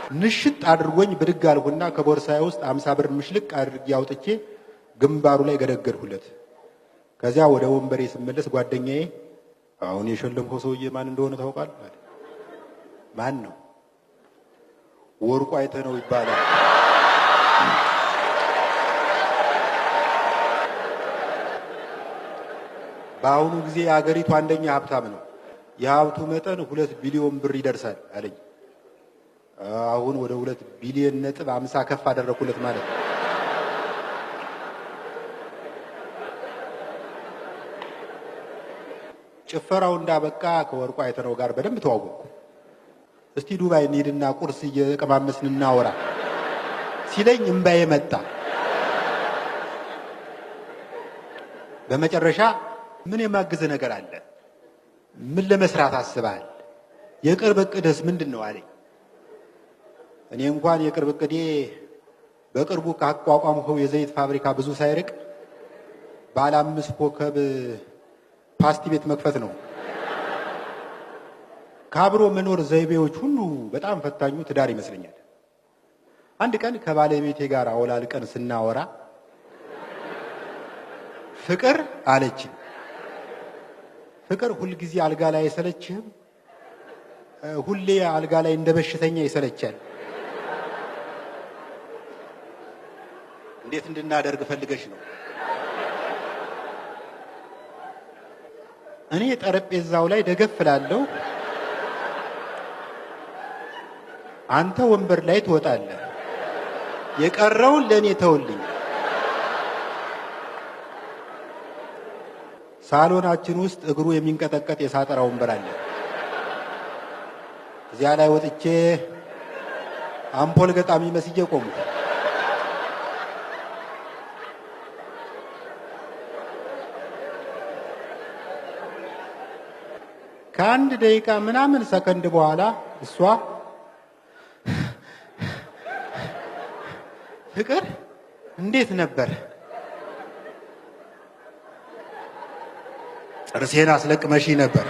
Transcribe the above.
ንሽጥ አድርጎኝ ብድግ አልኩና ከቦርሳዬ ውስጥ 50 ብር ምሽልቅ አድርጌ አውጥቼ ግንባሩ ላይ ገደገድኩለት። ከዚያ ወደ ወንበሬ ስመለስ ጓደኛዬ አሁን የሸለምከው ሰውዬ ማን እንደሆነ ታውቃለህ? ማን ነው? ወርቁ አይተነው ይባላል። በአሁኑ ጊዜ የአገሪቱ አንደኛ ሀብታም ነው። የሀብቱ መጠን 2 ቢሊዮን ብር ይደርሳል አለኝ። አሁን ወደ 2 ቢሊዮን ነጥብ 50 ከፍ አደረኩለት ማለት ነው። ጭፈራው እንዳበቃ ከወርቁ አይተነው ጋር በደንብ ተዋወቅኩ። እስቲ ዱባይ እንሂድና ቁርስ እየቀማመስን እናወራ ሲለኝ እምባዬ መጣ። በመጨረሻ ምን የማግዝ ነገር አለ? ምን ለመስራት አስበሃል? የቅርብ እቅድስ ምንድን ነው አለኝ። እኔ እንኳን የቅርብ እቅዴ በቅርቡ ካቋቋምከው የዘይት ፋብሪካ ብዙ ሳይርቅ ባለ 5 ኮከብ ፓስቲ ቤት መክፈት ነው። ከአብሮ መኖር ዘይቤዎች ሁሉ በጣም ፈታኙ ትዳር ይመስለኛል። አንድ ቀን ከባለቤቴ ጋር አወላልቀን ስናወራ ፍቅር አለችኝ። ፍቅር ሁልጊዜ አልጋ ላይ አይሰለችህም? ሁሌ አልጋ ላይ እንደ በሽተኛ ይሰለቻል። እንዴት እንድናደርግ ፈልገሽ ነው? እኔ ጠረጴዛው ላይ ደገፍ እላለሁ፣ አንተ ወንበር ላይ ትወጣለህ። የቀረውን ለእኔ ተውልኝ። ሳሎናችን ውስጥ እግሩ የሚንቀጠቀጥ የሳጠራ ወንበር አለ። እዚያ ላይ ወጥቼ አምፖል ገጣሚ መስዬ ቆምኩ። ከአንድ ደቂቃ ምናምን ሰከንድ በኋላ እሷ ፍቅር እንዴት ነበር? ጥርሴን አስለቅመሺ ነበር።